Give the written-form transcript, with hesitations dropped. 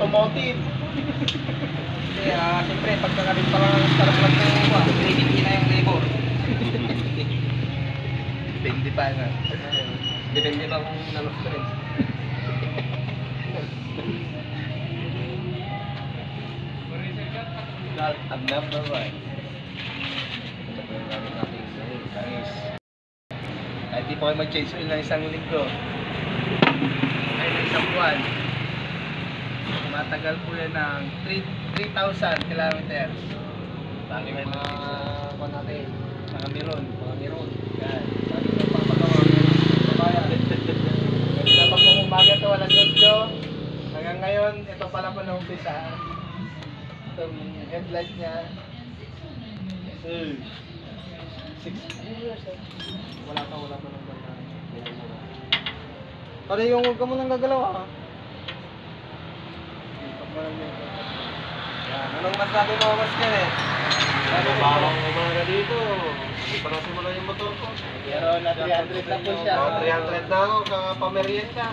automotive. Kasi siyempre pagkakabit pa lang ang start plug ng uwa, credit niya na yung labor. Depende pa nga. Depende ba kung nalos ka rin. Agnap na ba? Kahit di po kayo mag-change oil ng isang linggo. Ay, ng isang buwan. Matagal po yan ng 3,000 kilometers. Sabi kayo Mga kung natin, mga meron. mga meron. Yan. Sabi ko papagawa ng kabayan. Kanina pa pong umaga to, walang gudyo. Hanggang ngayon, ito pala po na umpisa. Itong headlight niya. 6 years. Wala pa ng banda. Pare yung huwag ka mo nang gagalaw ha. Yan, anong masabi mo mas yan eh? Parang umaga dito. Iparasin mo lang yung motor ko. Pero na 300 na po siya. 300 na ako, kakapameryen ka.